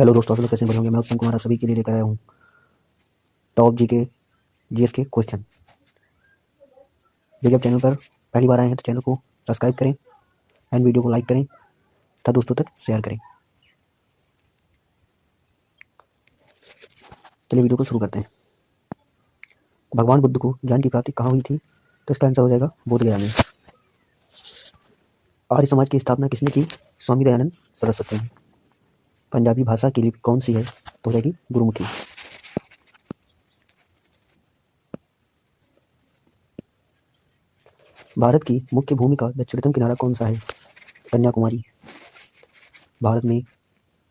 Hello दोस्तों, आप लोग कैसे बढ़ोगे। मैं उत्तम कुमार आप सभी के लिए लेकर आया हूँ टॉप जीएस के क्वेश्चन। यदि आप चैनल पर पहली बार आए हैं तो चैनल को सब्सक्राइब करें एंड वीडियो को लाइक करें तथा दोस्तों तक शेयर करें। चलिए वीडियो को शुरू करते हैं। भगवान बुद्ध को ज्ञान की प्राप्ति कहाँ हुई थी? तो इसका आंसर हो जाएगा बोध गया में। आर्य समाज की स्थापना किसने की? स्वामी दयानंद सरस्वती ने। पंजाबी भाषा की लिपि कौन सी है? तो हो जाएगी गुरुमुखी। भारत की मुख्य भूमि का दक्षिणतम किनारा कौन सा है? कन्याकुमारी। भारत में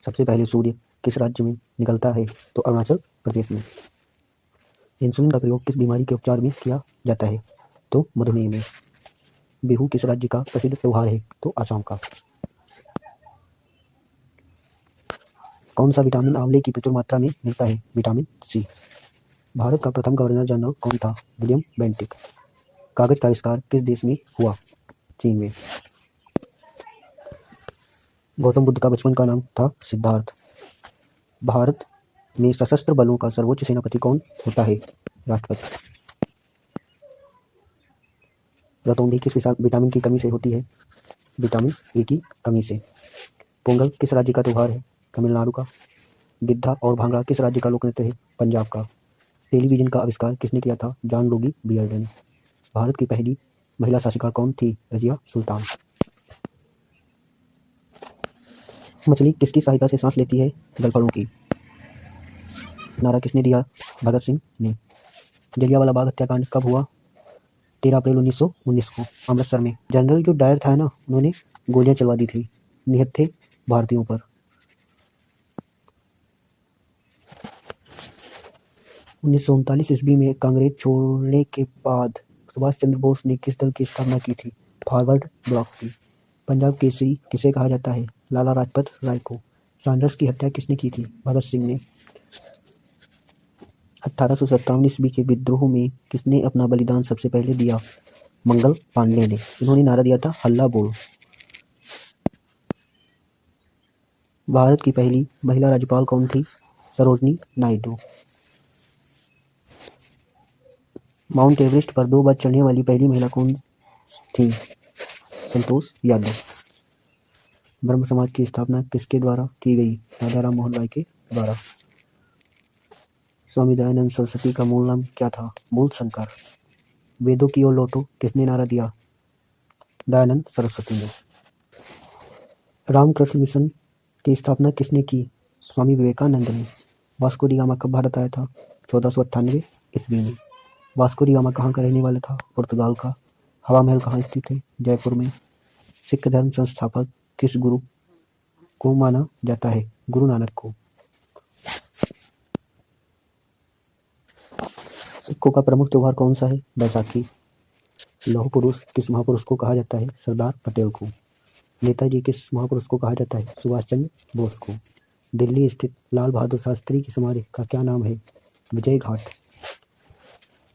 सबसे पहले सूर्य किस राज्य में निकलता है? तो अरुणाचल प्रदेश में। इंसुलिन का प्रयोग किस बीमारी के उपचार में किया जाता है? तो मधुमेह में। बिहू किस राज्य का प्रसिद्ध त्योहार है? तो असम का। कौन सा विटामिन आंवले की प्रचुर मात्रा में मिलता है? Vitamin C. भारत का प्रथम गवर्नर जनरल कौन था? William Bentinck. कागज का आविष्कार किस देश में हुआ? चीन में। गौतम बुद्ध का बचपन का नाम था सिद्धार्थ। भारत में सशस्त्र बलों का सर्वोच्च सेनापति कौन होता है? राष्ट्रपति। रतौंधी किस विटामिन की कमी से होती है? विटामिन ए की कमी से। पोंगल किस राज्य का त्योहार है? तमिलनाडु का। गिद्धा और भांगड़ा किस राज्य का लोक नृत्य है? पंजाब का। टेलीविजन का आविष्कार किसने किया था? जॉन लोगी बियर्ड ने। भारत की पहली महिला शासिका कौन थी? रजिया सुल्तान। मछली किसकी सहायता से सांस लेती है? गलफड़ों की। नारा किसने दिया? भगत सिंह ने। जलियांवाला बाग हत्याकांड कब हुआ? 13 अप्रैल 1919 को अमृतसर में। जनरल जो डायर था ना, उन्होंने गोलियां चलवा दी थी निहत्थे भारतीयों पर। 1939 ईस्वी में कांग्रेस छोड़ने के बाद सुभाष चंद्र बोस ने किस दल की स्थापना की थी? फॉरवर्ड ब्लॉक की। पंजाब केसरी किसे कहा जाता है? लाला लाजपत राय को। सैंडर्स की हत्या किसने की थी? भगत सिंह ने। 1857 ईस्वी के विद्रोह में किसने अपना बलिदान सबसे पहले दिया? मंगल पांडे ने। इन्होंने नारा दिया था हल्ला बोल। भारत की पहली महिला राज्यपाल कौन थी? सरोजनी नायडू। माउंट एवरेस्ट पर 2 बार चढ़ने वाली पहली महिला कौन थी? संतोष यादव। ब्रह्म समाज की स्थापना किसके द्वारा की गई? राजा राम मोहन राय के द्वारा। स्वामी दयानंद सरस्वती का मूल नाम क्या था? मूल शंकर। वेदों की ओर लौटो किसने नारा दिया? दयानंद सरस्वती ने। रामकृष्ण मिशन की स्थापना किसने की? स्वामी विवेकानंद ने। वास्को डी गामा कब भारत आया था? 1498 ईस्वी में। वास्को डी गामा कहाँ का रहने वाला था? पुर्तगाल का। हवा महल कहाँ स्थित है? जयपुर में। सिख धर्म संस्थापक किस गुरु को माना जाता है? गुरु नानक को। सिखों का प्रमुख त्योहार कौन सा है? बैसाखी। लौह पुरुष किस महापुरुष को कहा जाता है? सरदार पटेल को। नेताजी किस महापुरुष को कहा जाता है? सुभाष चंद्र बोस को। दिल्ली स्थित लाल बहादुर शास्त्री की समाधि का क्या नाम है? विजय घाट।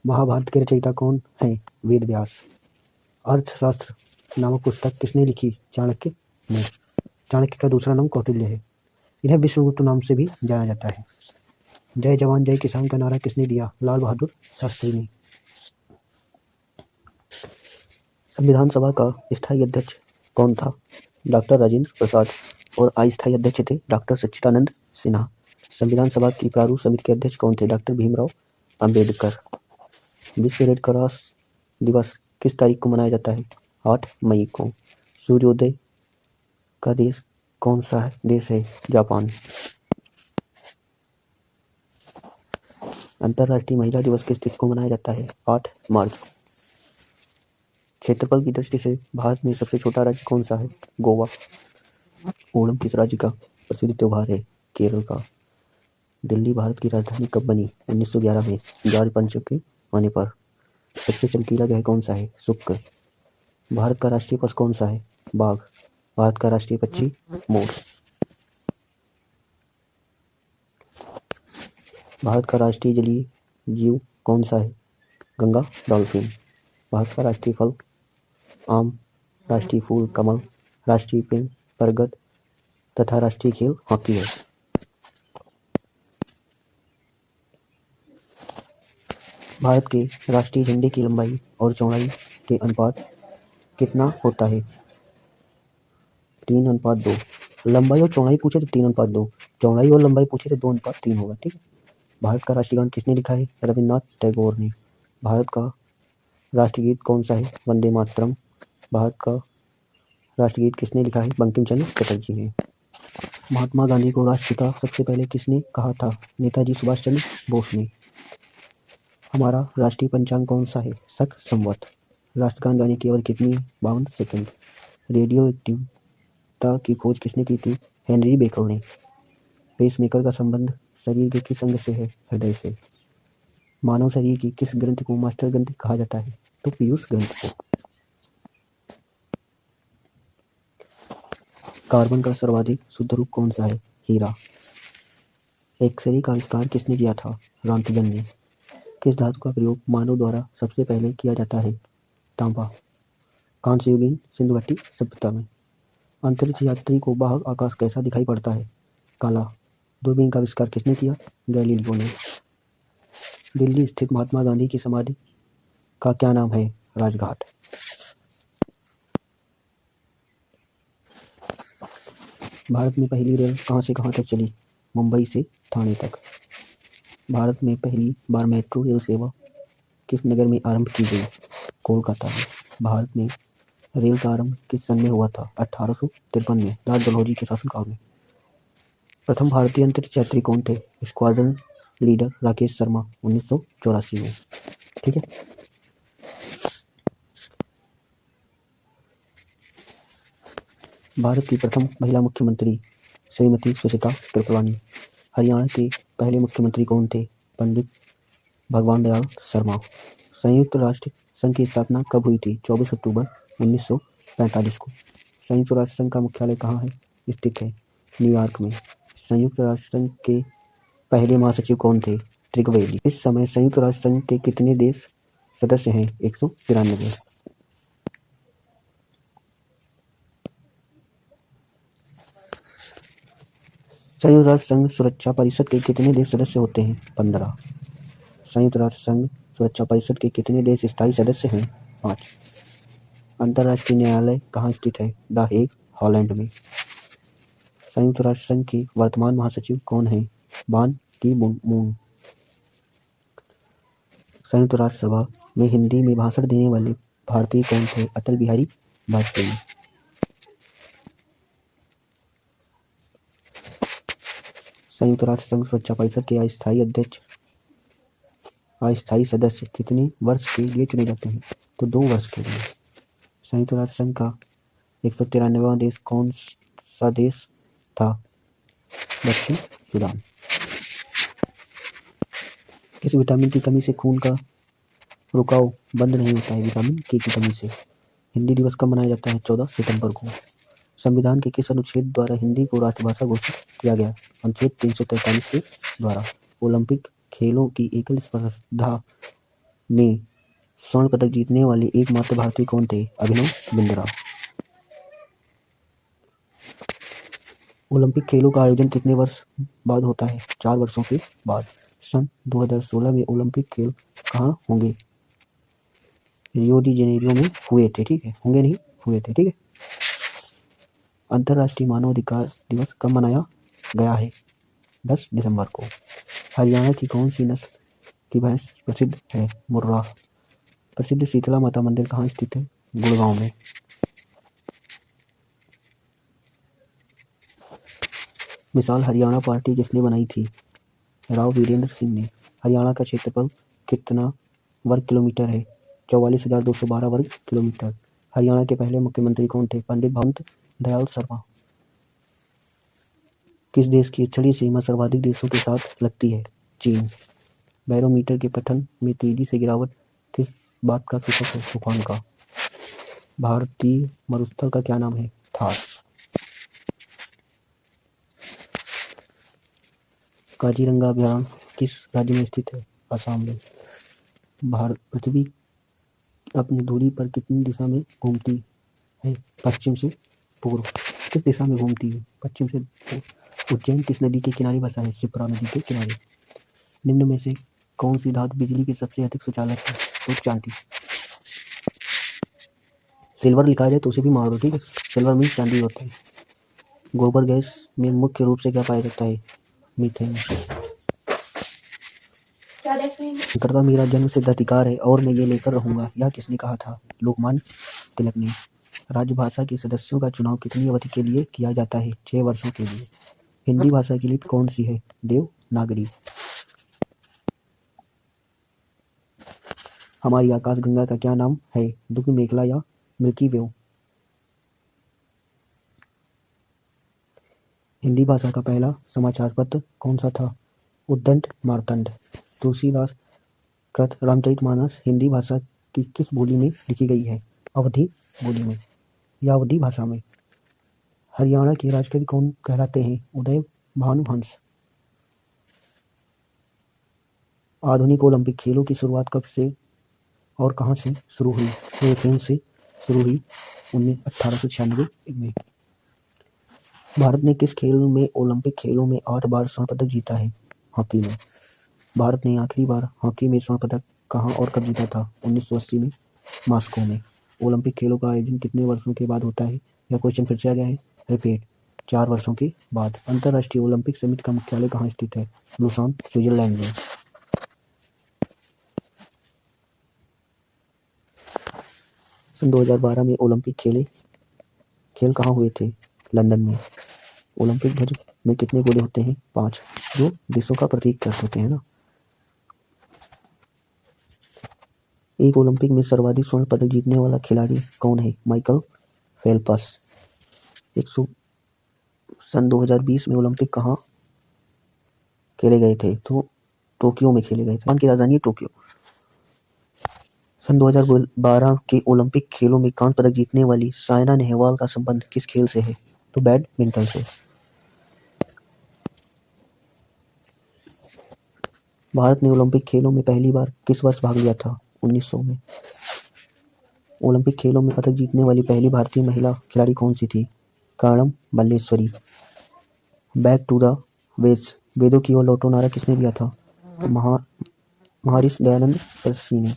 महाभारत के रचयिता कौन है? वेद व्यास। अर्थशास्त्र नामक पुस्तक किसने लिखी? चाणक्य ने। चाणक्य का दूसरा नाम कौटिल्य है। इन्हें विश्वगुप्त नाम से भी जाना जाता है। जय जवान जय किसान का नारा किसने दिया? लाल बहादुर शास्त्री ने। संविधान सभा का स्थायी अध्यक्ष कौन था? डॉक्टर राजेंद्र प्रसाद। और अस्थायी अध्यक्ष थे डॉक्टर सच्चिदानंद सिन्हा। संविधान सभा की प्रारूप समिति के अध्यक्ष कौन थे? डॉक्टर भीमराव अंबेडकर। विश्व रेड क्रॉस दिवस किस तारीख को मनाया जाता है? 8 मई को। सूर्योदय का देश कौन सा देश है? जापान। अंतर्राष्ट्रीय महिला दिवस किस तिथि को मनाया जाता है? 8 मार्च को। क्षेत्रफल की दृष्टि से भारत में सबसे छोटा राज्य कौन सा है? गोवा। ओणम किस राज्य का प्रसिद्ध त्योहार है? केरल का। दिल्ली भारत की राजधानी कब बनी? 1911 में जॉर्ज पंचम के आने पर। सबसे चमकीला ग्रह कौन सा है? शुक्र। भारत का राष्ट्रीय पशु कौन सा है? बाघ। भारत का राष्ट्रीय पक्षी मोर। भारत का राष्ट्रीय जलीय जीव कौन सा है? गंगा डॉल्फिन। भारत का राष्ट्रीय फल आम। राष्ट्रीय फूल कमल। राष्ट्रीय पेड़ बरगद तथा राष्ट्रीय खेल हॉकी है। भारत के राष्ट्रीय झंडे की लंबाई और चौड़ाई के अनुपात कितना होता है? 3:2। लंबाई और चौड़ाई पूछे तो 3:2, चौड़ाई और लंबाई पूछे तो 2:3 होगा। ठीक है। भारत का राष्ट्रीय गान किसने लिखा है? रविन्द्रनाथ टैगोर ने। भारत का राष्ट्रगीत कौन सा है? वंदे मातरम। भारत का राष्ट्रगीत किसने लिखा है? बंकिम चंद्र चटर्जी ने। महात्मा गांधी को राष्ट्रपिता सबसे पहले किसने कहा था? नेताजी सुभाष चंद्र बोस ने। हमारा राष्ट्रीय पंचांग कौन सा है? शक संवत। राष्ट्रगान गाने की अवधि कितनी है? 52 सेकंड। रेडियो एक्टिवता की खोज किसने की थी? हेनरी बेकल ने। पेसमेकर का संबंध शरीर के किस अंग से है? हृदय से। मानव शरीर की किस ग्रंथि को मास्टर ग्रंथि कहा जाता है? तो पीयूष ग्रंथि को। कार्बन का सर्वाधिक शुद्ध रूप कौन सा है? हीरा। एक्सरे का आविष्कार किसने किया था? रॉन्टगन ने। किस धातु का प्रयोग मानव द्वारा सबसे पहले किया जाता है? तांबा। कांस्ययुगीन सिंधु घाटी सभ्यता में अंतरिक्ष यात्री को बाहर आकाश कैसा दिखाई पड़ता है? काला। दूरबीन का आविष्कार किसने किया? गैलीलियो ने। दिल्ली स्थित महात्मा गांधी की समाधि का क्या नाम है? राजघाट। भारत में पहली रेल कहाँ से कहाँ तक चली? मुंबई से ठाणे तक। भारत में पहली बार मेट्रो रेल सेवा किस नगर में आरंभ की गई? कोलकाता में। भारत में रेल का आरंभ किस सन में हुआ था? 1853 में, लाल डलहौजी के शासनकाल में। प्रथम भारतीय अंतरिक्ष यात्री कौन थे? स्क्वाड्रन लीडर राकेश शर्मा, 1984 में। ठीक है। भारत की प्रथम महिला मुख्यमंत्री श्रीमती सुशीला कृपलानी। हरियाणा के पहले मुख्यमंत्री कौन थे? पंडित भगवान दयाल शर्मा। संयुक्त राष्ट्र संघ की स्थापना कब हुई थी? 24 अक्टूबर 1945 को। संयुक्त राष्ट्र संघ का मुख्यालय कहाँ है स्थित है? न्यूयॉर्क में। संयुक्त राष्ट्र संघ के पहले महासचिव कौन थे? त्रिगवेली। इस समय संयुक्त राष्ट्र संघ के कितने देश सदस्य हैं? 193। संयुक्त राष्ट्र संघ सुरक्षा परिषद के कितने देश सदस्य होते हैं? 15। संयुक्त राष्ट्र संघ सुरक्षा परिषद के कितने देश स्थायी सदस्य हैं? 5। अंतर्राष्ट्रीय न्यायालय कहाँ स्थित है? द हेग, हॉलैंड में। संयुक्त राष्ट्र संघ के वर्तमान महासचिव कौन हैं? बान की मून। संयुक्त राष्ट्र सभा में हिंदी में भाषण देने वाले भारतीय कौन थे? अटल बिहारी वाजपेयी। संयुक्त राष्ट्र संघ सुरक्षा परिषद के अस्थायी सदस्य कितने वर्ष के लिए चुने जाते हैं? तो 2 वर्ष के लिए। संयुक्त राष्ट्र संघ का 193वां देश कौन सा देश था? दक्षिण सूडान। किस विटामिन की कमी से खून का रुकाव बंद नहीं होता है? विटामिन के की कमी से। हिंदी दिवस कब मनाया जाता है? 14 सितंबर को। संविधान के किस अनुच्छेद द्वारा हिंदी को राष्ट्रभाषा घोषित किया गया? अनुच्छेद 343 के द्वारा। ओलंपिक खेलों की एकल स्पर्धा में स्वर्ण पदक जीतने वाले एकमात्र भारतीय कौन थे? अभिनव बिंद्रा। ओलंपिक खेलों का आयोजन कितने वर्ष बाद होता है? 4 वर्षों के बाद। सन 2016 में ओलंपिक खेल कहाँ होंगे? रियो डी जेनेरियो में हुए थे। ठीक है, होंगे नहीं, हुए थे। ठीक है। अंतर्राष्ट्रीय मानवाधिकार दिवस कब मनाया गया है? 10 दिसंबर को। हरियाणा की कौन सी नस्ल की भैंस प्रसिद्ध है? मुर्रा। प्रसिद्ध शीतला माता मंदिर कहाँ स्थित है? गुड़गांव में। मिसाल हरियाणा पार्टी किसने बनाई थी? राव वीरेंद्र सिंह ने। हरियाणा का क्षेत्रफल कितना वर्ग किलोमीटर है? 44,212 वर्ग किलोमीटर। हरियाणा के पहले मुख्यमंत्री कौन थे? पंडित भगवान दयाल शर्मा। किस देश की छड़ी सीमा सर्वाधिक देशों के साथ लगती है? चीन। बैरोमीटर के पठन में तेजी से गिरावट किस बात का सूचक है? तूफान का। भारतीय मरुस्थल का क्या नाम है? थार। काजीरंगा अभयारण्य किस राज्य में स्थित है? असम में। पृथ्वी अपनी धुरी पर कितनी दिशा में घूमती है? पश्चिम से पूर्व। किस दिशा में घूमती है? पश्चिम से पूर्व। उज्जैन किस नदी के किनारे बसा है? शिप्रा नदी के किनारे। निम्न में से कौन सी धातु बिजली की सबसे अधिक सुचालक है? तो चांदी। सिल्वर लिखा जाए तो उसे भी मार दो, ठीक है। सिल्वर मीन चांदी होता है। गोबर गैस में मुख्य रूप से क्या पाया जाता है? मीथेन। करता मेरा जन्म सिद्ध अधिकार है और मैं ये लेकर रहूंगा, यह किसने कहा था? लोकमान्य तिलक ने। राजभाषा के सदस्यों का चुनाव कितनी अवधि के लिए किया जाता है? 6 वर्षों के लिए। हिंदी भाषा की लिपि कौन सी है? देवनागरी। हमारी आकाशगंगा का क्या नाम है? दुग्ध मेखला या मिल्की वे? हिंदी भाषा का पहला समाचार पत्र कौन सा था? उद्दंड मार्तंड। तुलसीदास कृत रामचरितमानस हिंदी भाषा की किस बोली में लिखी गई है? अवधी बोली में या अवधी भाषा में। हरियाणा के राजकवि कौन कहलाते हैं? उदय भानुहंस। आधुनिक ओलंपिक खेलों की शुरुआत कब से और कहाँ से शुरू हुई? एथेंस से शुरू हुई 1896 में। भारत ने किस खेल में ओलंपिक खेलों में 8 बार स्वर्ण पदक जीता है? हॉकी में। भारत ने आखिरी बार हॉकी में स्वर्ण पदक कहाँ और कब जीता था? 1980 में मॉस्को में। ओलंपिक खेलों का आयोजन कितने वर्षों के बाद होता है? यह क्वेश्चन फिर से आ गया है, रिपीट। 4 वर्षों के बाद। अंतर्राष्ट्रीय ओलंपिक समिति का मुख्यालय कहाँ स्थित है? लुसान, स्विट्जरलैंड में। सन 2012 में ओलंपिक खेल कहाँ हुए थे? लंदन में। ओलंपिक ध्वज में कितने गोले होते हैं? 5, जो देशों का प्रतीक होते हैं ना। एक ओलंपिक में सर्वाधिक स्वर्ण पदक जीतने वाला खिलाड़ी कौन है? Michael Phelps. सन 2020 में ओलंपिक कहाँ खेले गए थे? तो टोक्यो में खेले गए थे। जापान की राजधानी टोक्यो। सन 2012 के ओलंपिक खेलों में कांस्य पदक जीतने वाली साइना नेहवाल का संबंध किस खेल से है? तो बैडमिंटन से। भारत ने ओलंपिक खेलों में पहली बार किस वर्ष भाग लिया था? 1900 में। ओलंपिक खेलों में पदक जीतने वाली पहली भारतीय महिला खिलाड़ी कौन सी थी? Karnam Malleswari. Back to the Vedas, वेदों की ओर लौटो नारा किसने दिया था? महर्षि दयानंद सरस्वती ने।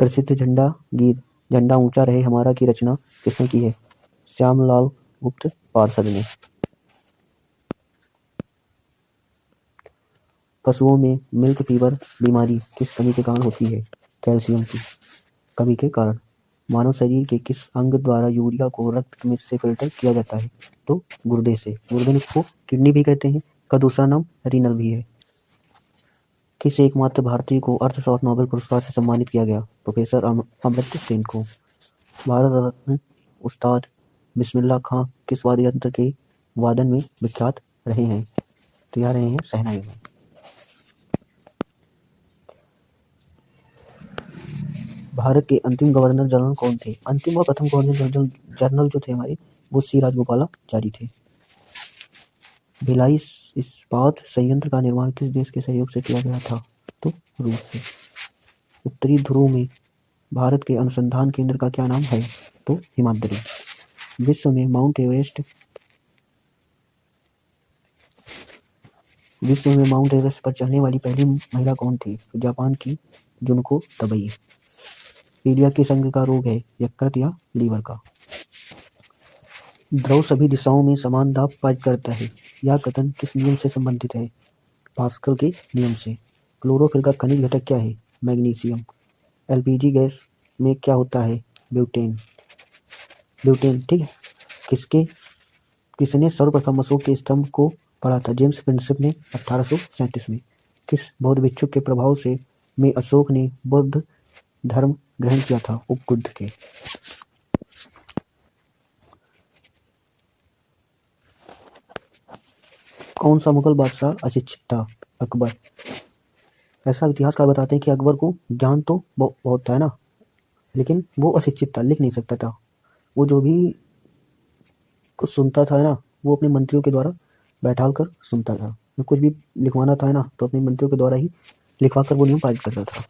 प्रसिद्ध झंडा गीत झंडा ऊंचा रहे हमारा की रचना किसने की है? श्यामलाल गुप्त पार्षद ने। पशुओं में मिल्क फीवर बीमारी किस कमी के कारण होती है? कैल्शियम की कमी के कारण। मानव शरीर के किस अंग द्वारा यूरिया को रक्त में से फिल्टर किया जाता है? तो गुर्दे से। गुर्दे को किडनी भी कहते हैं, का दूसरा नाम रीनल भी है। किस एकमात्र भारतीय को अर्थशास्त्र नोबेल पुरस्कार से सम्मानित किया गया? प्रोफेसर अमर्त्य सेन को। भारत रत्न उस्ताद बिस्मिल्लाह खां किस वाद्य यंत्र के वादन में विख्यात रहे हैं? तो यह रहे हैं शहनाई में। भारत के अंतिम गवर्नर जनरल कौन थे? अंतिम और प्रथम गवर्नर जनरल जो थे हमारे, वो सी राजगोपालाचारी थे। भिलाई इस्पात संयंत्र का निर्माण किस देश के सहयोग से किया गया था? तो रूस से। उत्तरी ध्रुव में भारत के अनुसंधान केंद्र का क्या नाम है? तो हिमाद्री। विश्व में माउंट एवरेस्ट पर चढ़ने वाली पहली महिला कौन थी? जापान की जुनको तबई। पीलिया किस अंग का रोग है? यकृत या लीवर का। द्रव सभी दिशाओं में समान दाब पारित करता है, यह कथन किस नियम से संबंधित है? पास्कल के नियम से। क्लोरोफिल का खनिज घटक क्या है? मैग्नीशियम। एलपीजी गैस में क्या होता है? ब्यूटेन, ठीक है। किसने सर्वप्रथम अशोक के स्तंभ को पढ़ा था? जेम्स प्रिंसेप ने 1837 में। किस बौद्ध भिक्षुक के प्रभाव से में अशोक ने बौद्ध धर्म ग्रहण किया था? उपबुद्ध के। कौन सा मुगल बादशाह अशिक्षित था? अकबर। ऐसा इतिहासकार बताते हैं कि अकबर को ज्ञान तो बहुत था ना, लेकिन वो अशिक्षित था, लिख नहीं सकता था। वो जो भी कुछ सुनता था ना, वो अपने मंत्रियों के द्वारा बैठाल कर सुनता था। कुछ भी लिखवाना था ना, तो अपने मंत्रियों के द्वारा ही लिखवा कर वो नियम पारित करता था।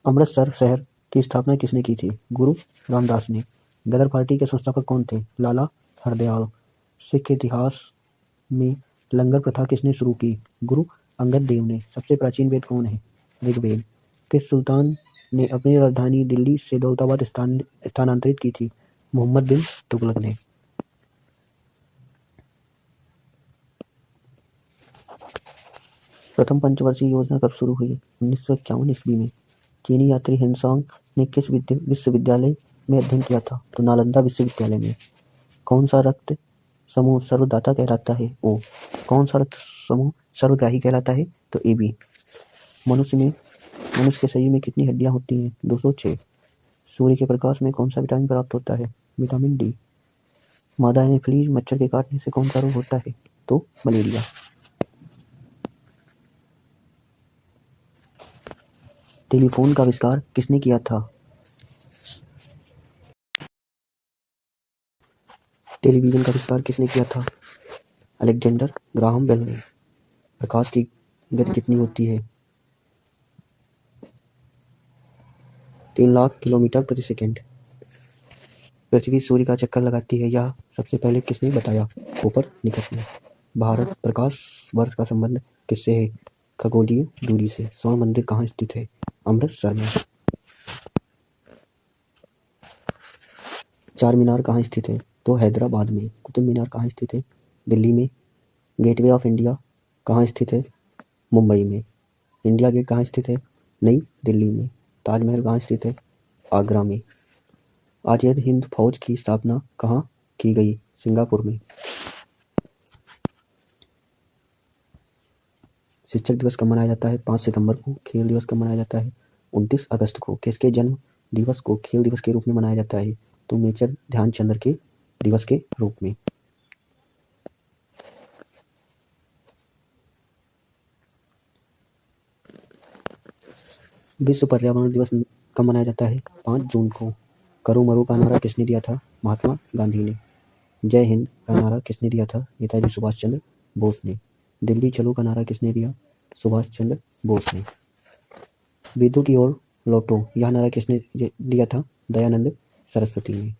अमृतसर शहर की स्थापना किसने की थी? गुरु रामदास ने। गदर पार्टी के संस्थापक कौन थे? लाला हरदयाल। सिख इतिहास में लंगर प्रथा किसने शुरू की? गुरु अंगद देव ने। सबसे प्राचीन वेद कौन है? ऋग्वेद। किस सुल्तान ने अपनी राजधानी दिल्ली से दौलताबाद स्थानांतरित की थी? मोहम्मद बिन तुगलक ने। प्रथम पंचवर्षीय योजना कब शुरू हुई? 1951 ईस्वी में। चीनी यात्री हिनसांग ने किस विश्वविद्यालय में अध्ययन किया था? तो नालंदा विश्वविद्यालय में। कौन सा रक्त समूह सर्वदाता कहलाता है? ओ। कौन सा रक्त समूह सर्वग्राही कहलाता है? तो AB। मनुष्य के शरीर में कितनी हड्डियां होती हैं? 206। सूर्य के प्रकाश में कौन सा विटामिन प्राप्त होता है? Vitamin D। मादा एनोफिलीज मच्छर के काटने से कौन सा रोग होता है? तो मलेरिया। टेलीफोन का आविष्कार किसने किया था? टेलीविजन का आविष्कार किसने किया था? अलेक्जेंडर ग्राहम बेल ने। प्रकाश की गति कितनी होती है? 3 लाख किलोमीटर प्रति सेकंड। पृथ्वी सूर्य का चक्कर लगाती है, यह सबसे पहले किसने बताया? कोपरनिकस ने। भारत प्रकाश वर्ष का संबंध किससे है? खगोलीय दूरी से। स्वर्ण मंदिर कहाँ स्थित है? अमृतसर में। चार मीनार कहाँ स्थित है? तो हैदराबाद में। कुतुब मीनार कहाँ स्थित है? दिल्ली में। गेटवे ऑफ इंडिया कहाँ स्थित है? मुंबई में। इंडिया गेट कहाँ स्थित है? नई दिल्ली में। ताजमहल कहाँ स्थित है? आगरा में। आजाद हिंद फौज की स्थापना कहाँ की गई? सिंगापुर में। शिक्षक दिवस कब मनाया जाता है? 5 सितंबर को। खेल दिवस कब मनाया जाता है? 29 अगस्त को। किसके जन्म दिवस को खेल दिवस के रूप में मनाया जाता है? तो मेजर ध्यानचंद के दिवस के रूप में। विश्व पर्यावरण दिवस कब मनाया जाता है? 5 जून को। करो मरो का नारा किसने दिया था? महात्मा गांधी ने। जय हिंद का नारा किसने दिया था? नेताजी सुभाष चंद्र बोस ने। दिल्ली चलो का नारा किसने दिया? सुभाष चंद्र बोस ने। वेदों की ओर लौटो यह नारा किसने दिया था? दयानंद सरस्वती ने।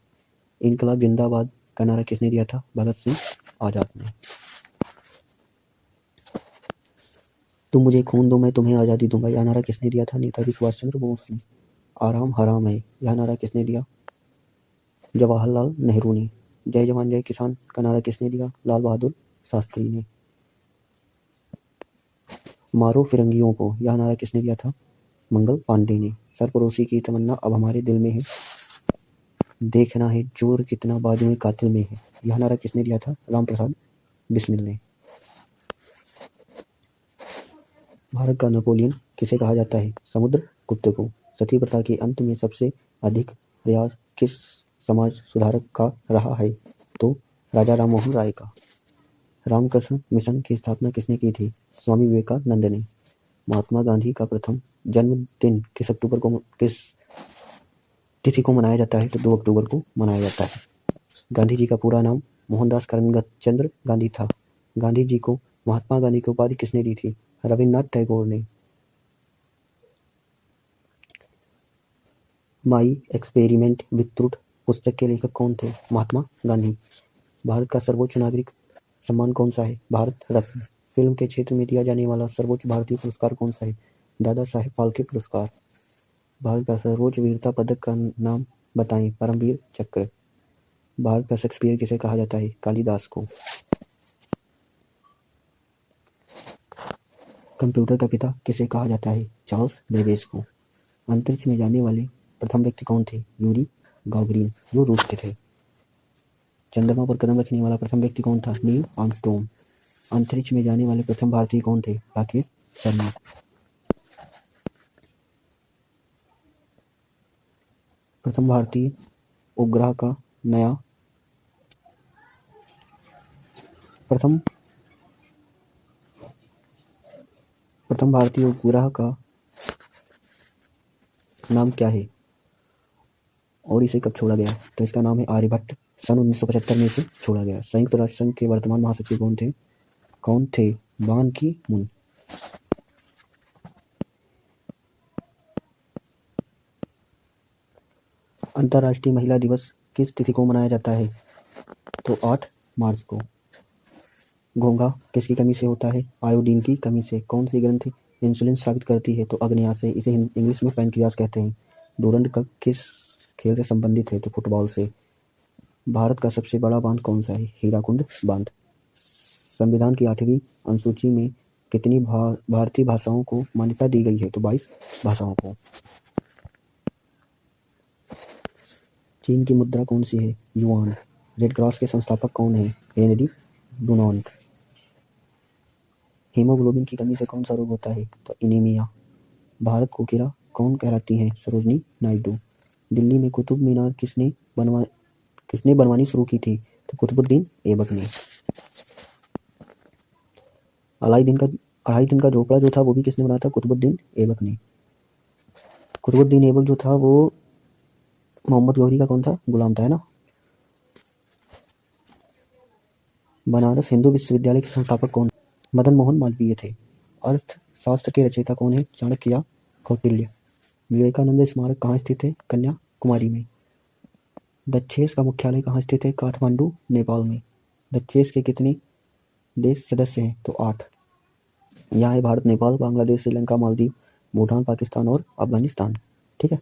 इनकलाब जिंदाबाद का नारा किसने दिया था? भगत सिंह आजाद ने। तुम मुझे खून दो मैं तुम्हें आज़ादी दूंगा यह नारा किसने दिया था? नेताजी सुभाष चंद्र बोस ने। आराम हराम है यह नारा किसने दिया? जवाहरलाल नेहरू ने। जय जवान जय किसान का नारा किसने दिया? लाल बहादुर शास्त्री ने। मारो फिरंगियों को यह नारा किसने दिया था? मंगल पांडे ने। सरफरोशी की तमन्ना अब हमारे दिल में है, देखना है जोर कितना बाजुए कातिल में है यह नारा किसने दिया था? राम प्रसाद बिस्मिल ने। भारत का नेपोलियन किसे कहा जाता है? समुद्रगुप्त को। सती प्रथा के अंत में सबसे अधिक प्रयास किस समाज सुधारक का रहा है? तो राजा राममोहन राय का। रामकृष्ण मिशन की स्थापना किसने की थी? स्वामी विवेकानंद ने। महात्मा गांधी का प्रथम जन्मदिन किस तिथि को मनाया जाता है? तो 2 अक्टूबर को मनाया जाता है। गांधी जी का पूरा नाम मोहनदास करमचंद गांधी था। गांधी जी को महात्मा गांधी की उपाधि किसने दी थी? रविन्द्रनाथ टैगोर ने। माई एक्सपेरिमेंट विथ ट्रुथ पुस्तक के लेखक कौन थे? महात्मा गांधी। भारत का सर्वोच्च नागरिक सम्मान कौन सा है? भारत रत्न। फिल्म के क्षेत्र में दिया जाने वाला सर्वोच्च भारतीय पुरस्कार कौन सा है? दादा साहेब फाल्के पुरस्कार। भारत का सर्वोच्च वीरता पदक का नाम बताएं? परमवीर चक्र। भारत का शेक्सपियर किसे कहा जाता है? कालिदास को। कंप्यूटर का पिता किसे कहा जाता है? चार्ल्स बेबेज को। अंतरिक्ष में जाने वाले प्रथम व्यक्ति कौन थे? यूरी गागरिन जो रूस के थे। चंद्रमा पर कदम रखने वाला प्रथम व्यक्ति कौन था? Neil Armstrong. अंतरिक्ष में जाने वाले प्रथम भारतीय कौन थे? राकेश शर्मा। प्रथम भारतीय उपग्रह का नया प्रथम भारतीय उपग्रह का नाम क्या है और इसे कब छोड़ा गया? तो इसका नाम है आर्यभट्ट। सन 1975 में इसे छोड़ा गया। संयुक्त राष्ट्र संघ के वर्तमान महासचिव कौन थे? बान की मून। अंतर्राष्ट्रीय महिला दिवस किस तिथि को मनाया जाता है? तो 8 मार्च को। घोंघा किसकी कमी से होता है? आयोडीन की कमी से। कौन सी ग्रंथि इंसुलिन स्रावित करती है? तो अग्न्याशय से। इसे इंग्लिश में पैनक्रियास कहते हैं। डूरंड कप किस खेल से संबंधित है? तो फुटबॉल से। भारत का सबसे बड़ा बांध कौन सा है? हीराकुंड बांध। संविधान की 8वीं अनुसूची में कितनी भारतीय भाषाओं को मान्यता दी गई है? तो 22 भाषाओं को। चीन की मुद्रा कौन सी है? युआन। रेड क्रॉस के संस्थापक कौन है? Henry Dunant. हीमोग्लोबिन की कमी से कौन सा रोग होता है? तो एनीमिया। भारत को किला कौन कहलाती हैं? सरोजनी नायडू। दिल्ली में कुतुब मीनार किसने बनवानी शुरू की थी? तो कुतुबुद्दीन ऐबक ने। अढ़ाई दिन का झोपड़ा जो था वो भी किसने बनाया था? कुतुबुद्दीन ऐबक ने। कुतुबुद्दीन ऐबक जो था वो मोहम्मद गौरी का कौन था? गुलाम था, है ना। बनारस हिंदू विश्वविद्यालय के संस्थापक कौन? मदन मोहन मालवीय थे। अर्थशास्त्र के रचयिता कौन है? चाणक्य या कौटिल्य। विवेकानंद स्मारक कहाँ स्थित है? कन्याकुमारी में। दक्षेस का मुख्यालय कहाँ स्थित है? काठमांडू, नेपाल में। दक्षेस के कितने देश सदस्य हैं? तो 8। यहाँ है भारत, नेपाल, बांग्लादेश, श्रीलंका, मालदीव, भूटान, पाकिस्तान और अफगानिस्तान। ठीक है।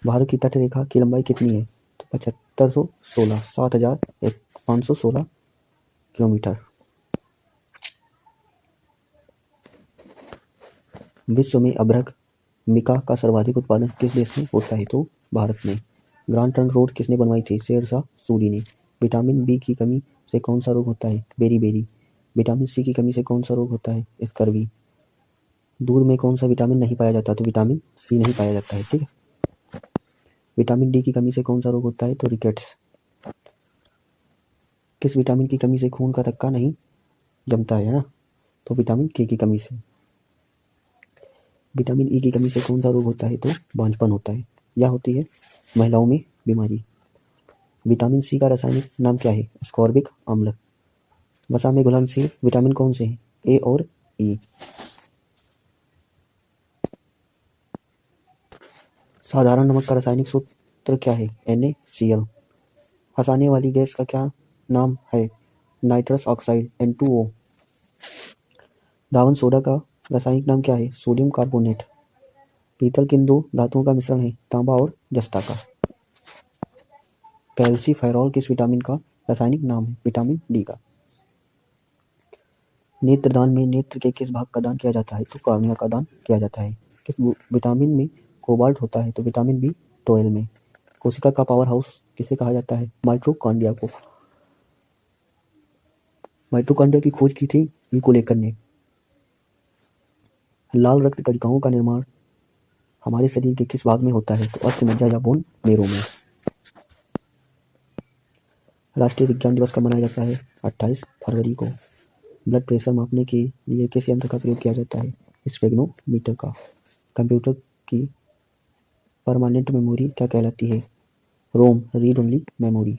भारत की तट रेखा की लंबाई कितनी है? तो 7516, 7516 किलोमीटर। विश्व में अभ्रक मिका का सर्वाधिक उत्पादन किस देश में होता है? तो भारत में। ग्रांड ट्रंक रोड किसने बनवाई थी? शेरशाह सूरी ने। विटामिन बी की कमी से कौन सा रोग होता है? बेरी। विटामिन सी की कमी से कौन सा रोग होता है? स्कर्वी। दूध में कौन सा विटामिन नहीं पाया जाता? तो विटामिन सी नहीं पाया जाता है। ठीक है। विटामिन डी की कमी से कौन सा रोग होता है? तो रिकेट्स। किस विटामिन की कमी से खून का थक्का नहीं जमता है ना? तो विटामिन के की कमी से। विटामिन ई की कमी से कौन सा रोग होता है? तो बांझपन होता है या होती है महिलाओं में बीमारी। विटामिन सी का रासायनिक नाम क्या है? स्कॉर्बिक अम्ल। वसा में घुलनशील विटामिन कौन से हैं? ए और ई। साधारण नमक का रासायनिक सूत्र क्या है? NaCl। हंसाने वाली गैस का क्या नाम है? Nitrous oxide, N2O। दावन सोडा का रासायनिक नाम क्या है? Sodium carbonate. पीतल किन दो धातुओं का मिश्रण है? तांबा और जस्ता का। कैल्सीफेरॉल किस विटामिन का रासायनिक नाम है? विटामिन डी का। नेत्रदान में नेत्र के किस भाग का दान किया जाता है? तो कॉर्निया का दान किया जाता है। किस विटामिन में कोबाल्ट होता है? तो विटामिन B12 में। कोशिका का पावर हाउस किसे कहा जाता है? माइटोकॉन्ड्रिया को। माइटोकॉन्ड्रिया की खोज की थी निकोलेकर ने। लाल रक्त कणिकाओं का निर्माण हमारे शरीर के किस भाग में होता है? तो अस्थिमज्जा या बोन मेरो में। राष्ट्रीय विज्ञान दिवस कब मनाया जाता है? 28 फरवरी को। ब्लड प्रेशर मापने के लिए किस यंत्र का प्रयोग किया जाता है? स्फेग्नोमीटर का। कंप्यूटर की परमानेंट मेमोरी क्या कहलाती है? रोम, रीड ओनली मेमोरी।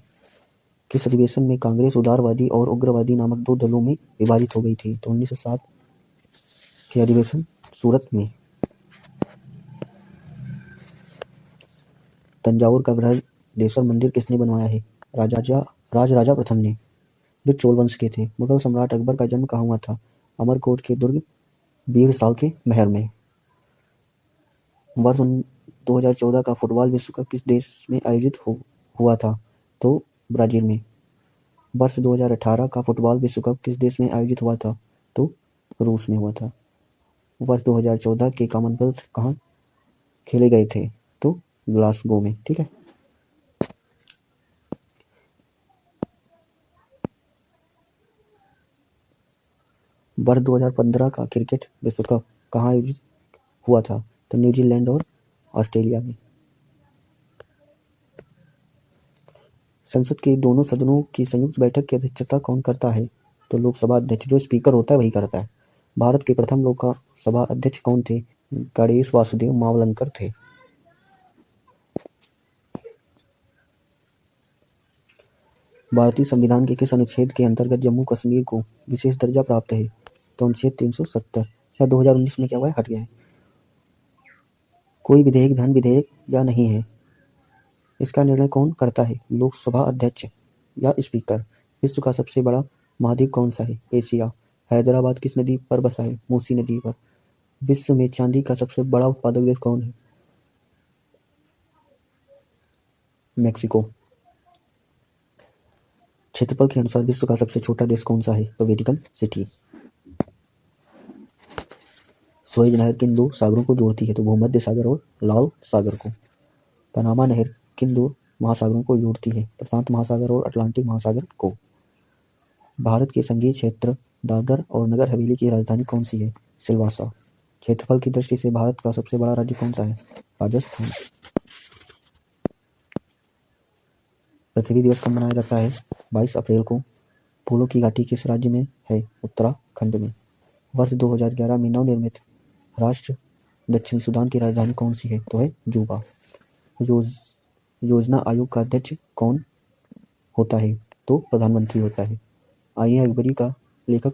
किस अधिवेशन में कांग्रेस उदारवादी और उग्रवादी नामक 2 दलों में विभाजित हो गई थी? तो 1907 के अधिवेशन सूरत में। तंजावुर का बृहदेश्वर मंदिर किसने बनवाया है? राजराजा प्रथम ने, जो चोल वंश के थे। मुगल सम्राट अकबर का जन्म कहाँ हुआ था? अमरकोट के दुर्ग बीरसाल के महल में। वर्ष 2014 का फुटबॉल विश्व कप किस देश में आयोजित हुआ था? तो ब्राजील में। वर्ष 2018 का फुटबॉल विश्व कप किस देश में आयोजित हुआ था? तो रूस में हुआ था। वर्ष 2014 के कॉमनवेल्थ कहाँ खेले गए थे? तो ग्लासगो में। ठीक है। वर्ष 2015 का क्रिकेट विश्व कप कहाँ आयोजित हुआ था? तो न्यूजीलैंड और ऑस्ट्रेलिया में। संसद के दोनों सदनों की संयुक्त बैठक की अध्यक्षता कौन करता है? तो लोकसभा अध्यक्ष, जो स्पीकर होता है वही करता है। भारत के प्रथम लोकसभा अध्यक्ष कौन थे? गणेश वासुदेव मावलंकर थे। भारतीय संविधान के किस अनुच्छेद के अंतर्गत जम्मू कश्मीर को विशेष दर्जा प्राप्त है? तो अनुच्छेद 370 या 2019 में क्या हुआ है? हट गया है। कोई विधेयक धन विधेयक या नहीं है, इसका निर्णय कौन करता है? लोकसभा अध्यक्ष या स्पीकर। विश्व का सबसे बड़ा महाद्वीप कौन सा है? एशिया। हैदराबाद किस नदी पर बसा है? मूसी नदी पर। विश्व में चांदी का सबसे बड़ा उत्पादक देश कौन है? मेक्सिको। क्षेत्रफल के अनुसार विश्व का सबसे छोटा देश कौन सा है? तो वेटिकन सिटी। सुएज नहर किन दो सागरों को जोड़ती है? तो भूमध्य सागर और लाल सागर को। पनामा नहर किन दो महासागरों को जोड़ती है? प्रशांत महासागर और अटलांटिक महासागर को। भारत के संघीय क्षेत्र दादर और नगर हवेली की राजधानी कौन सी है? सिलवासा। क्षेत्रफल की दृष्टि से भारत का सबसे बड़ा राज्य कौन सा है? राजस्थान। पृथ्वी दिवस कब मनाया जाता है? 22 अप्रैल को। फूलों की घाटी किस राज्य में है? उत्तराखंड में। वर्ष 2011 में नवनिर्मित राष्ट्र दक्षिणी सूडान की राजधानी कौन सी है? तो है जूबा। योजना आयोग का अध्यक्ष कौन होता है? तो प्रधानमंत्री होता है। आईने अकबरी का लेखक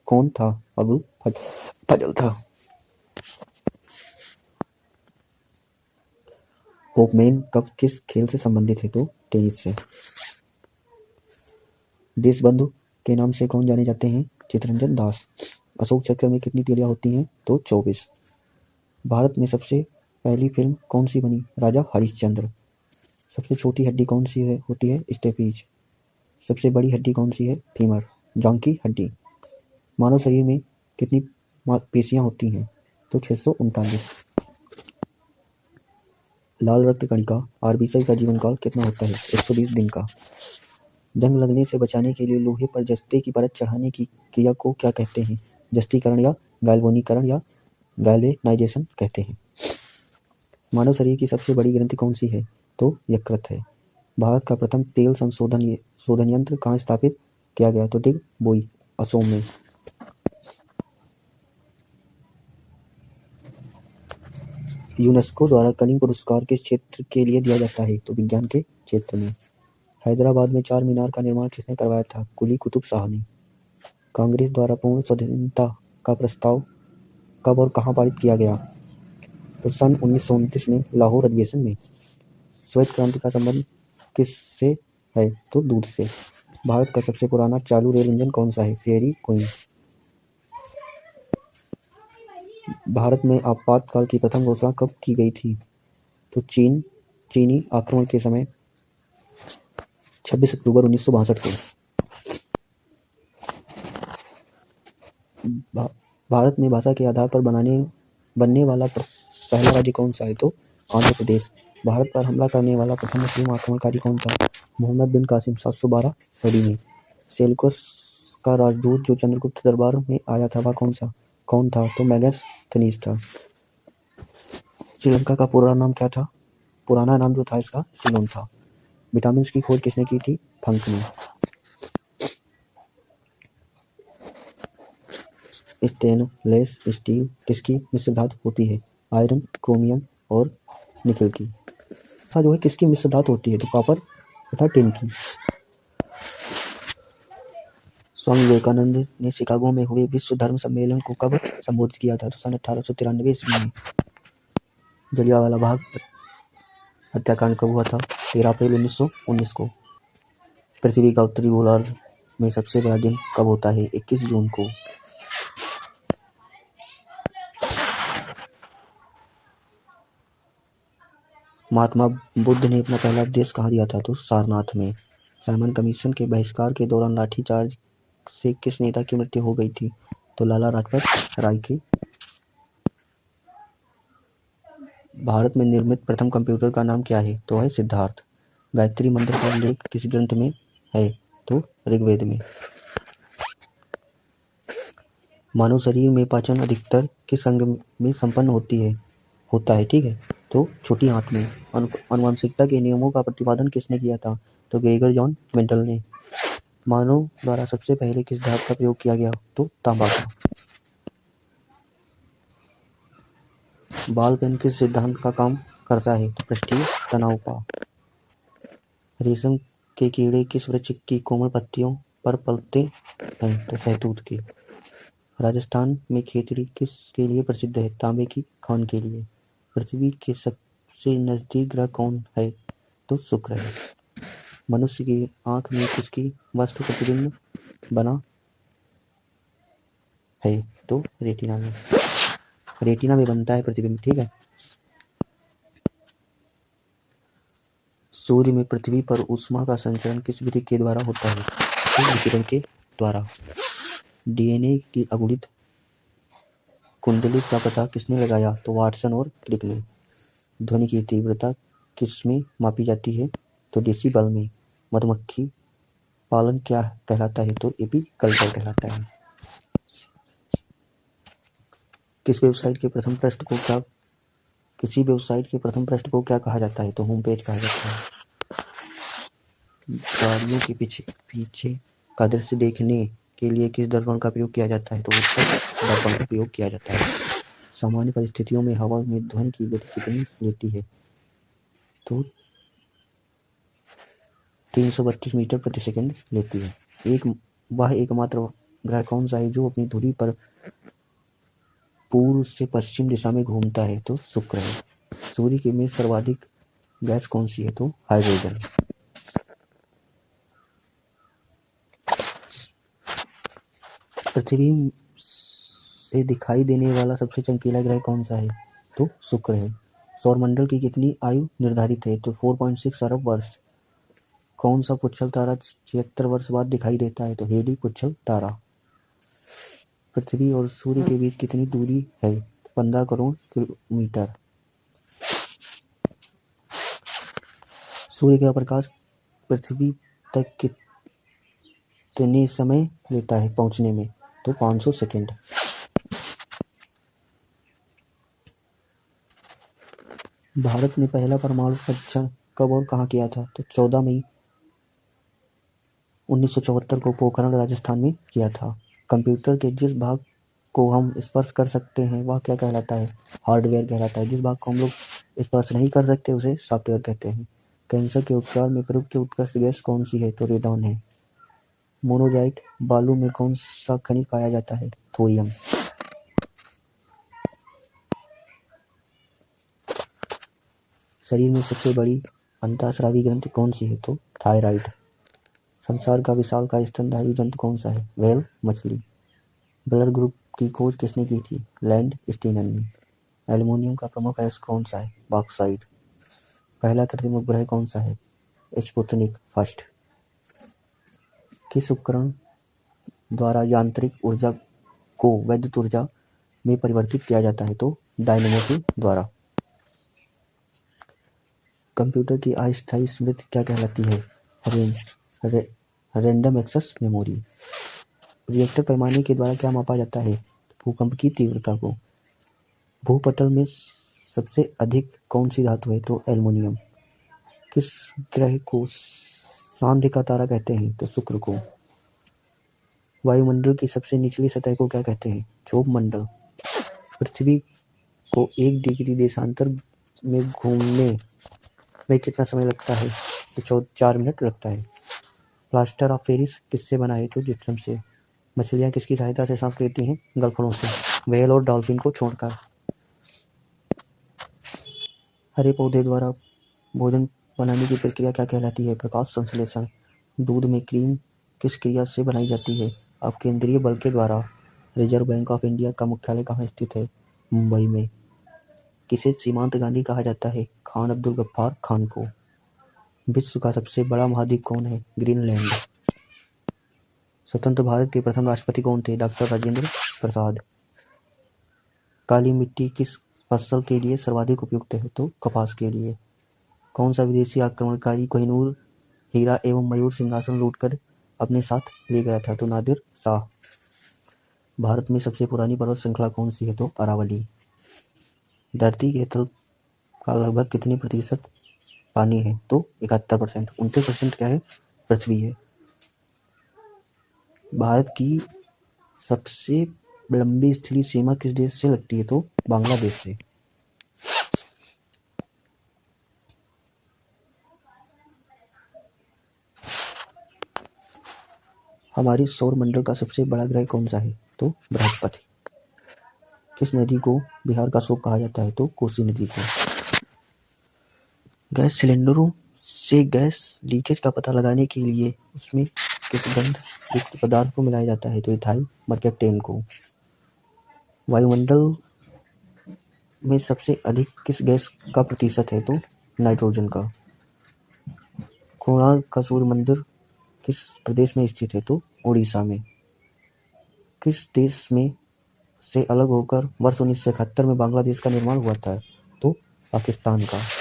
कौन था? अबुल फजल था। होपमैन कप किस खेल से संबंधित है? तो टेनिस से। देशबंधु के नाम से कौन जाने जाते हैं? चित्तरंजन दास। अशोक चक्र में कितनी तिलियां होती हैं? तो 24। भारत में सबसे पहली फिल्म कौन सी बनी? राजा हरिश्चंद्र। सबसे छोटी हड्डी कौन सी होती है? स्टेपीज। सबसे बड़ी हड्डी कौन सी है? फीमर, जांघ की हड्डी। मानव शरीर में कितनी पेशियां होती हैं? तो 639। लाल रक्त कणिका आरबीसी का जीवन काल कितना होता है? 120 दिन का। जंग लगने से बचाने के लिए लोहे पर जस्ते की परत चढ़ाने की क्रिया को क्या कहते हैं? जस्तीकरण या गैल्वेनीकरण या गैल्वेनाइजेशन कहते हैं। मानव शरीर की सबसे बड़ी ग्रंथि कौन सी है? तो यकृत है। भारत का प्रथम तेल शोधन यंत्र कहाँ स्थापित किया गया? तो डिग बोई, असोम में। यूनेस्को द्वारा कलिंग पुरस्कार किस क्षेत्र के लिए दिया जाता है? तो विज्ञान के क्षेत्र में। हैदराबाद में चार मीनार का निर्माण किसने करवाया था? कुली कुतुब शाह ने। कांग्रेस द्वारा पूर्ण स्वाधीनता का प्रस्ताव कब और कहाँ पारित किया गया? तो सन 1929 में लाहौर अधिवेशन में। श्वेत क्रांति का संबंध किससे है? तो दूध से। भारत का सबसे पुराना चालू रेल इंजन कौन सा है? Fairy queen. भारत में आपातकाल की प्रथम घोषणा कब की गई थी? तो चीनी आक्रमण के समय 26 अक्टूबर 1962 को। भारत में भाषा के आधार पर बनने वाला पहला राज्य कौन सा है? तो आंध्र प्रदेश। भारत पर हमला करने वाला प्रथम मुस्लिम आक्रमणकारी कौन था? मोहम्मद बिन कासिम 712 सदी में। सेल्यूकस का राजदूत जो चंद्रगुप्त दरबार में आया था वह कौन था? तो मेगास्थनीज था। श्रीलंका का पुराना नाम जो था इसका सिलोन था। विटामिन की खोज किसने की थी? फंक ने। स्टेनलेस स्टील किसकी मिश्र धातु होती है? आयरन, क्रोमियम और निकेल की। जो है किसकी मिश्र धातु होती है? तो कॉपर तथा टिन की। स्वामी विवेकानंद ने शिकागो में हुए विश्व धर्म सम्मेलन को कब संबोधित किया था? तो सन 1893 ईस्वी में। जलियांवाला बाग हत्याकांड कब हुआ था? 13 अप्रैल 1919 को। पृथ्वी का उत्तरी गोलार्ध में सबसे बड़ा दिन कब होता है? 21 जून को। महात्मा बुद्ध ने अपना पहला उपदेश कहाँ दिया था? तो सारनाथ में। साइमन कमीशन के बहिष्कार के दौरान लाठीचार्ज से किस नेता की मृत्यु हो गई थी? तो लाला लाजपत राय की। भारत में निर्मित प्रथम कंप्यूटर का नाम क्या है? तो है सिद्धार्थ। गायत्री मंत्र का उल्लेख किस ग्रंथ में है? तो ऋग्वेद में। मानव शरीर में पाचन अधिकतर किस अंग में संपन्न होता है? ठीक है, तो छोटी आंत में। आनुवंशिकता के नियमों का प्रतिपादन किसने किया था? तो ग्रेगर जॉन मेंडल ने। मानव द्वारा सबसे पहले किस धातु का प्रयोग किया गया? तो तांबा का। बॉल पेन किस सिद्धांत का काम करता है? तो पृष्ठीय तनाव का। रेशम के कीड़े किस वृक्ष की कोमल पत्तियों पर पलते हैं? तो शहतूत की। राजस्थान में खेतड़ी किसके लिए प्रसिद्ध है? तांबे की खान के लिए। पृथ्वी के सबसे नजदीक ग्रह कौन है? तो शुक्र है। मनुष्य की आंख में किसकी वस्तु प्रतिबिंब बना है? तो रेटिना में बनता है प्रतिबिंब। ठीक है। सूर्य में पृथ्वी पर ऊष्मा का संचरण किस विधि के द्वारा होता है? तो विकिरण के द्वारा। डीएनए की अगुणित कुंडली का पता किसने लगाया? तो वाटसन और क्रिक ने। ध्वनि की तीव्रता किसमें मापी जाती है? तो डेसिबल में। मधुमक्खी पालन क्या कहलाता है? तो एपीकल्चर कहलाता है। किसी वेबसाइट के प्रथम पृष्ठ को क्या कहा जाता है? तो होम पेज कहा जाता है। गाड़ियों के पीछे का दृश्य देखने के लिए किस दर्पण का प्रयोग किया जाता है? तो उत्तल दर्पण का प्रयोग किया जाता है। सामान्य परिस्थितियों में हवा में ध्वनि की गति कितनी लेती है? तो 332 मीटर प्रति सेकंड लेती है। वह एकमात्र ग्रह कौन सा है जो अपनी धुरी पर पूर्व से पश्चिम दिशा में घूमता है? तो शुक्र है। सूर्य में सर्वाधिक गैस कौन सी है? तो हाइड्रोजन। पृथ्वी से दिखाई देने वाला सबसे चमकीला ग्रह कौन सा है? तो शुक्र है। सौरमंडल की कितनी आयु निर्धारित है? तो 4.6 अरब वर्ष। कौन सा पुच्छल तारा 76 वर्ष बाद दिखाई देता है? तो हेली पुच्छल तारा। पृथ्वी और सूर्य के बीच कितनी दूरी है? 15 करोड़ किलोमीटर। सूर्य का प्रकाश पृथ्वी तक कितने समय लेता है पहुंचने में? तो 500 सेकंड। भारत ने पहला परमाणु परीक्षण कब और कहाँ किया था? तो 14 मई 1974 को पोखरण राजस्थान में किया था। कंप्यूटर के जिस भाग को हम स्पर्श कर सकते हैं वह क्या कहलाता है? हार्डवेयर कहलाता है। जिस भाग को हम लोग स्पर्श नहीं कर सकते उसे सॉफ्टवेयर कहते हैं। कैंसर के उपचार में प्रयुक्त उत्कृष्ट गैस कौन सी है? तो रेडॉन है। मोनोजाइट बालू में कौन सा खनिज पाया जाता है? थोरियम। शरीर में सबसे बड़ी अंतःस्रावी ग्रंथि कौन सी है? तो थायराइड। संसार का विशालकाय स्तनधारी जंतु कौन सा है? व्हेल मछली। ब्लड ग्रुप की खोज किसने की थी? लैंड स्टीनर ने। एल्युमिनियम का प्रमुख अयस्क कौन सा है? बॉक्साइट। पहला कृत्रिम उपग्रह कौन सा है? Sputnik first. किस उपकरण द्वारा यांत्रिक ऊर्जा को वैद्युत ऊर्जा में परिवर्तित किया जाता है? तो डायनेमो के द्वारा। कंप्यूटर की अस्थायी स्मृति क्या कहलाती है? Random access memory. रिएक्टर पैमाने के द्वारा क्या मापा जाता है? भूकंप की तीव्रता को। भूपटल में सबसे अधिक कौन सी धातु है? तो एल्युमिनियम। किस ग्रह को सांध्य का तारा कहते हैं? तो शुक्र को। वायुमंडल की सबसे निचली सतह को क्या कहते हैं? क्षोभ मंडल। पृथ्वी को 1 डिग्री देशांतर में घूमने में कितना समय लगता है? तो 4 मिनट लगता है। प्लास्टर ऑफ पेरिस किससे बना है? तो जिप्सम से। मछलियाँ किसकी सहायता से सांस लेती हैं? गलफड़ों से, व्हेल और डॉल्फिन को छोड़कर। हरे पौधे द्वारा भोजन बनाने की प्रक्रिया क्या कहलाती है? प्रकाश संश्लेषण। दूध में क्रीम किस क्रिया से बनाई जाती है? अपकेंद्रीय बल के द्वारा। रिजर्व बैंक ऑफ इंडिया का मुख्यालय कहाँ स्थित है? मुंबई में। किसे सीमांत गांधी कहा जाता है? खान अब्दुल गफ्फार खान को। विश्व का सबसे बड़ा महाद्वीप कौन है? ग्रीनलैंड। स्वतंत्र भारत के प्रथम राष्ट्रपति कौन थे? डॉक्टर राजेंद्र प्रसाद। काली मिट्टी किस फसल के लिए सर्वाधिक उपयुक्त है? तो कपास के लिए। कौन सा विदेशी आक्रमणकारी कोहिनूर हीरा एवं मयूर सिंहासन लूटकर अपने साथ ले गया था? तो नादिर शाह। भारत में सबसे पुरानी पर्वत श्रृंखला कौन सी है? तो अरावली। धरती के तल का लगभग कितने प्रतिशत पानी है? तो 71%। 29% क्या है? पृथ्वी है। भारत की सबसे लंबी स्थलीय सीमा किस देश से लगती है? तो बांग्लादेश से। हमारे सौर मंडल का सबसे बड़ा ग्रह कौन सा है? तो बृहस्पति। किस नदी को बिहार का शोक कहा जाता है? तो कोसी नदी को। गैस सिलेंडरों से गैस लीकेज का पता लगाने के लिए उसमें किस गंध युक्त पदार्थ को मिलाया जाता है? तो इथाइल मर्केप्टेन को। वायुमंडल में सबसे अधिक किस गैस का प्रतिशत है? तो नाइट्रोजन का। कोणार्क का सूर्य मंदिर किस प्रदेश में स्थित है? तो उड़ीसा में। किस देश में से अलग होकर वर्ष 1971 में बांग्लादेश का निर्माण हुआ था? तो पाकिस्तान का।